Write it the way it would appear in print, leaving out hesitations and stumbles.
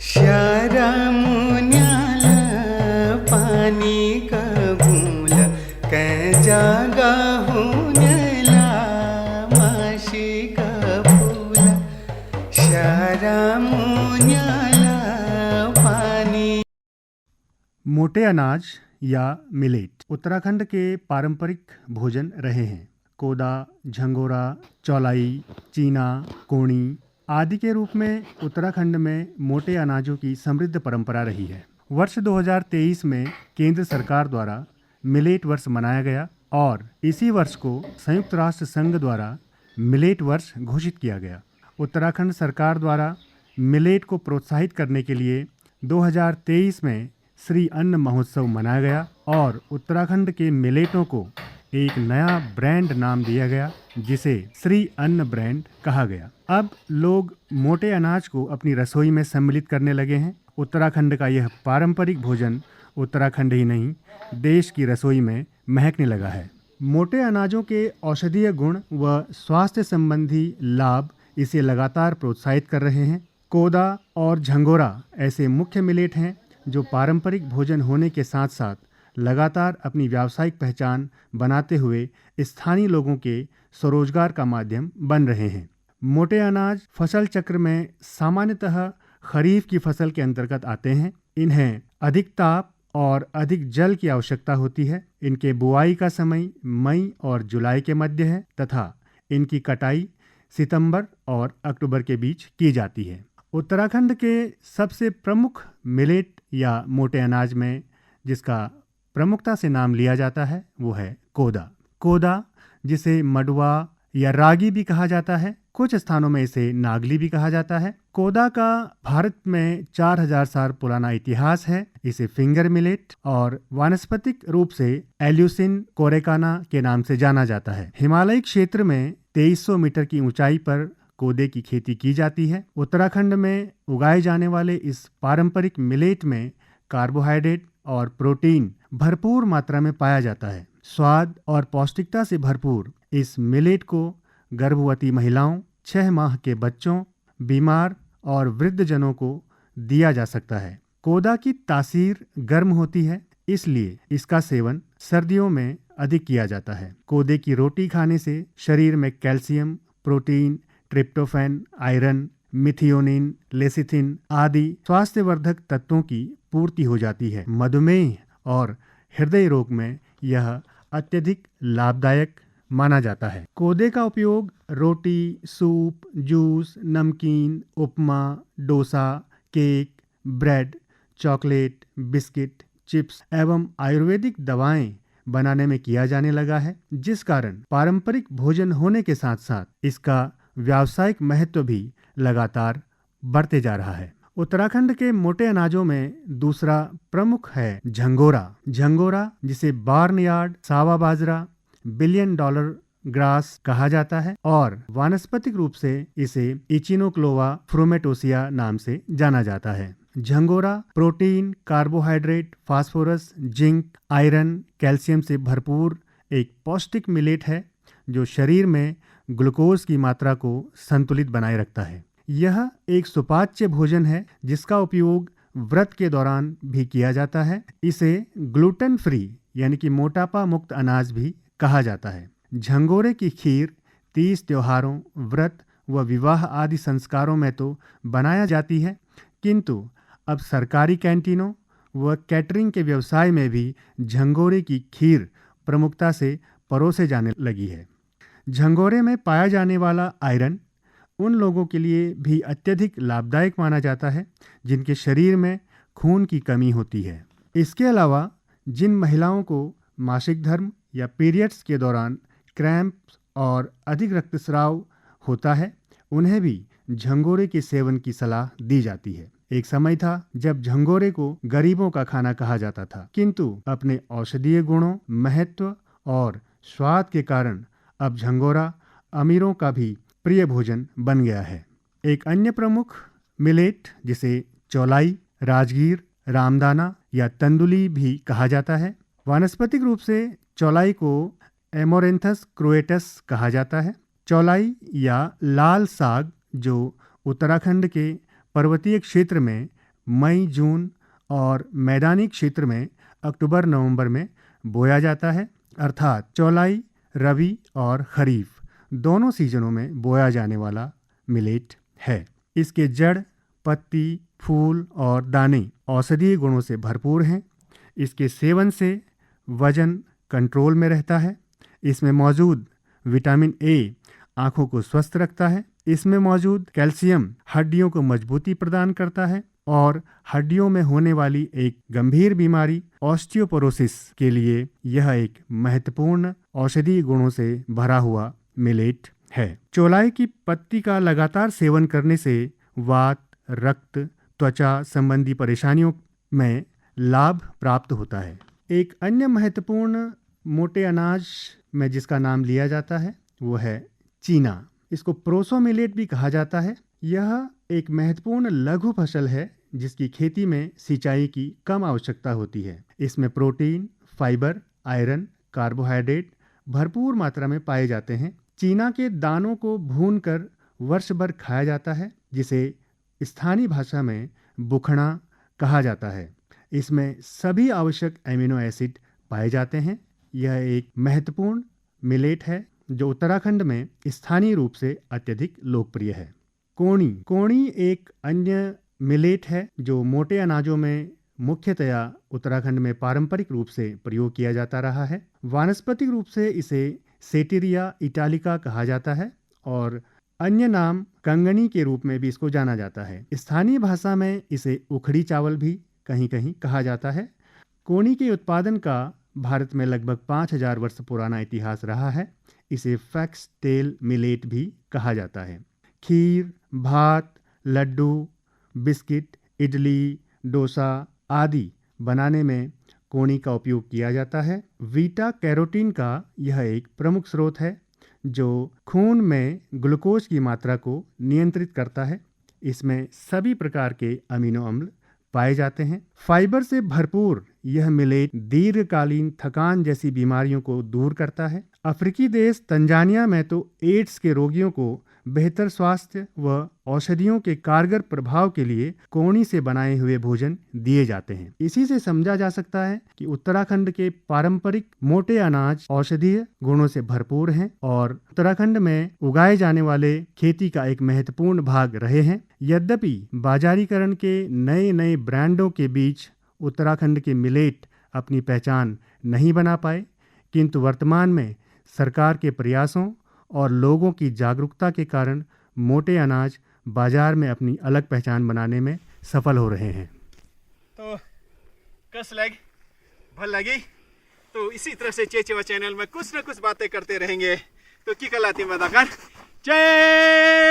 श्यारा मुन्याला पानी कबूल कै जागा हुन्याला माशी कबूल श्यारा मुन्याला पानी। मोटे अनाज या मिलेट उत्तराखंड के पारंपरिक भोजन रहे हैं। कोदा, झंगोरा, चौलाई, चीना, कोणी आदि के रूप में उत्तराखंड में मोटे अनाजों की समृद्ध परंपरा रही है। वर्ष 2023 में केंद्र सरकार द्वारा मिलेट वर्ष मनाया गया और इसी वर्ष को संयुक्त राष्ट्र संघ द्वारा मिलेट वर्ष घोषित किया गया। उत्तराखंड सरकार द्वारा मिलेट को प्रोत्साहित करने के लिए 2023 में श्री अन्न महोत्सव मनाया गया और उत्तराखंड के मिलेटों को एक नया ब्रांड नाम दिया गया जिसे श्री अन्न ब्रांड कहा गया। अब लोग मोटे अनाज को अपनी रसोई में सम्मिलित करने लगे हैं। उत्तराखंड का यह पारंपरिक भोजन उत्तराखंड ही नहीं देश की रसोई में महकने लगा है। मोटे अनाजों के औषधीय गुण व स्वास्थ्य संबंधी लाभ इसे लगातार प्रोत्साहित कर रहे हैं। कोदा और झंगोरा ऐसे मुख्य मिलेट हैं जो पारंपरिक भोजन होने के साथ साथ लगातार अपनी व्यावसायिक पहचान बनाते हुए स्थानीय लोगों के स्वरोजगार का माध्यम बन रहे हैं। मोटे अनाज फसल चक्र में सामान्यतः खरीफ की फसल के अंतर्गत आते हैं। इन्हें अधिक ताप और अधिक जल की आवश्यकता होती है। इनके बुआई का समय मई और जुलाई के मध्य है तथा इनकी कटाई सितंबर और अक्टूबर के बीच की जाती है। उत्तराखंड के सबसे प्रमुख मिलेट या मोटे अनाज में जिसका प्रमुखता से नाम लिया जाता है वो है कोदा। कोदा जिसे मडुआ या रागी भी कहा जाता है, कुछ स्थानों में इसे नागली भी कहा जाता है। कोदा का भारत में 4000 साल पुराना इतिहास है। इसे फिंगर मिलेट और वानस्पतिक रूप से एल्यूसिन कोरेकाना के नाम से जाना जाता है। हिमालयी क्षेत्र में 2300 मीटर की ऊंचाई पर कोदे की खेती की जाती है। उत्तराखंड में उगाए जाने वाले इस पारंपरिक मिलेट में कार्बोहाइड्रेट और प्रोटीन भरपूर मात्रा में पाया जाता है। स्वाद और पौष्टिकता से भरपूर इस मिलेट को गर्भवती महिलाओं, 6 माह के बच्चों, बीमार और वृद्ध जनों को दिया जा सकता है। कोदा की तासीर गर्म होती है, इसलिए इसका सेवन सर्दियों में अधिक किया जाता है। कोदे की रोटी खाने से शरीर में calcium, protein, tryptophan, iron, methionine, lecithin आदि स्वास्थ्यवर्धक तत्वों की पूर्ति हो जाती है। मधुमेह और हृदय रोग में यह अत्यधिक लाभदायक माना जाता है। कोदे का उपयोग रोटी, सूप, जूस, नमकीन, upma, dosa, cake, bread, chocolate, biscuit, chips एवं आयुर्वेदिक दवाएं बनाने में किया जाने लगा है, जिस कारण पारंपरिक भोजन होने के साथ साथ इसका व्यावसायिक महत्व भी लगातार बढ़ते जा रहा है। उत्तराखंड के मोटे अनाजों में दूसरा प्रमुख है झंगोरा। झंगोरा जिसे बार्नयार्ड सावा बाजरा, $1 बिलियन ग्रास कहा जाता है और वानस्पतिक रूप से इसे इचिनोक्लोवा फ्रोमेटोसिया नाम से जाना जाता है। झंगोरा protein, carbohydrate, phosphorus, zinc, iron, calcium से भरपूर एक पौष्टिक मिलेट है जो शरीर में ग्लूकोज की मात्रा को संतुलित बनाए रखता है। यह एक सुपाच्य भोजन है जिसका उपयोग व्रत के दौरान भी किया जाता है। इसे ग्लूटेन फ्री यानी कि मोटापा मुक्त अनाज भी कहा जाता है। झंगोरे की खीर 30 त्योहारों, व्रत व विवाह आदि संस्कारों में तो बनाया जाती है, किंतु अब सरकारी कैंटीनों व कैटरिंग के व्यवसाय में भी झंगोरे की खीर प्रमुखता से परोसे जाने लगी है। झंगोरे में पाया जाने वाला आयरन उन लोगों के लिए भी अत्यधिक लाभदायक माना जाता है जिनके शरीर में खून की कमी होती है। इसके अलावा जिन महिलाओं को मासिक धर्म या पीरियड्स के दौरान क्रैम्प्स और अधिक रक्तस्राव होता है, उन्हें भी झंगोरे के सेवन की सलाह दी जाती है। एक समय था जब झंगोरे को गरीबों का खाना कहा जाता था, किंतु अपने औषधीय गुणों, महत्व और स्वाद के कारण अब झंगोरा अमीरों का भी प्रिय भोजन बन गया है। एक अन्य प्रमुख मिलेट जिसे चौलाई, राजगीर, रामदाना या तंदुली भी कहा जाता है। वानस्पतिक रूप से चौलाई को एमोरेंथस क्रोएटस कहा जाता है। चौलाई या लाल साग जो उत्तराखंड के पर्वतीय क्षेत्र में मई जून और मैदानी क्षेत्र में अक्टूबर नवंबर में बोया जाता है। अर्थात चौलाई, रबी और खरीफ दोनों सीजनों में बोया जाने वाला मिलेट है। इसके जड़, पत्ती, फूल और दाने औषधीय गुणों से भरपूर हैं। इसके सेवन से वजन कंट्रोल में रहता है। इसमें मौजूद विटामिन ए आँखों को स्वस्थ रखता है। इसमें मौजूद कैल्शियम हड्डियों को मजबूती प्रदान करता है और हड्डियों में होने वाली एक गंभीर बीमारी ऑस्टियोपोरोसिस के लिए यह एक महत्वपूर्ण औषधीय गुणों से भरा हुआ मिलेट है। चौलाई की पत्ती का लगातार सेवन करने से वात, रक्त, त्वचा संबंधी परेशानियों में लाभ प्राप्त होता है। एक अन्य महत्वपूर्ण मोटे अनाज में जिसका नाम लिया जाता है वो है चीना। इसको प्रोसो मिलेट भी कहा जाता है। यह एक महत्वपूर्ण लघु फसल है जिसकी खेती में सिंचाई की कम आवश्यकता होती है। इसमें प्रोटीन, फाइबर, आयरन, कार्बोहाइड्रेट भरपूर मात्रा में पाए जाते हैं। चीना के दानों को भूनकर वर्ष भर खाया जाता है, जिसे स्थानीय भाषा में बुखड़ा कहा जाता है। इसमें सभी आवश्यक एमिनो एसिड पाए जाते हैं। यह एक महत्वपूर्ण मिलेट है जो उत्तराखंड में स्थानीय रूप से अत्यधिक लोकप्रिय है। कोणी एक अन्य मिलेट है जो मोटे अनाजों में मुख्यतया उत्तराखंड में पारंपरिक रूप से प्रयोग किया जाता रहा है। वानस्पतिक रूप से इसे सेटेरिया इटालिका कहा जाता है और अन्य नाम कंगनी के रूप में भी इसको जाना जाता है। स्थानीय भाषा में इसे उखड़ी चावल भी कहीं कहीं कहा जाता है। कोणी के उत्पादन का भारत में लगभग 5000 वर्ष पुराना इतिहास रहा है। इसे फैक्स टेल मिलेट भी कहा जाता है। खीर, भात, लड्डू, बिस्किट, इडली, डोसा आदि बनाने में कोणी का उपयोग किया जाता है। बीटा कैरोटीन का यह एक प्रमुख स्रोत है जो खून में ग्लूकोज की मात्रा को नियंत्रित करता है। इसमें सभी प्रकार के अमीनो अम्ल पाए जाते हैं। फाइबर से भरपूर यह मिलेट दीर्घकालीन थकान जैसी बीमारियों को दूर करता है। अफ्रीकी देश तंजानिया में तो एड्स के रोगियों को बेहतर स्वास्थ्य व औषधियों के कारगर प्रभाव के लिए कोणी से बनाए हुए भोजन दिए जाते हैं। इसी से समझा जा सकता है कि उत्तराखंड के पारंपरिक मोटे अनाज औषधीय गुणों से भरपूर हैं और उत्तराखंड में उगाए जाने वाले खेती का एक महत्वपूर्ण भाग रहे हैं। यद्यपि बाजारीकरण के नए नए ब्रांडों के बीच उत्तराखंड के मिलेट अपनी पहचान नहीं बना पाए, किंतु वर्तमान में सरकार के प्रयासों और लोगों की जागरूकता के कारण मोटे अनाज बाजार में अपनी अलग पहचान बनाने में सफल हो रहे हैं। तो कस लग भल लगी तो इसी तरह से चेचेवा चैनल में कुछ न कुछ बातें करते रहेंगे। तो की कलाती मदाकर जय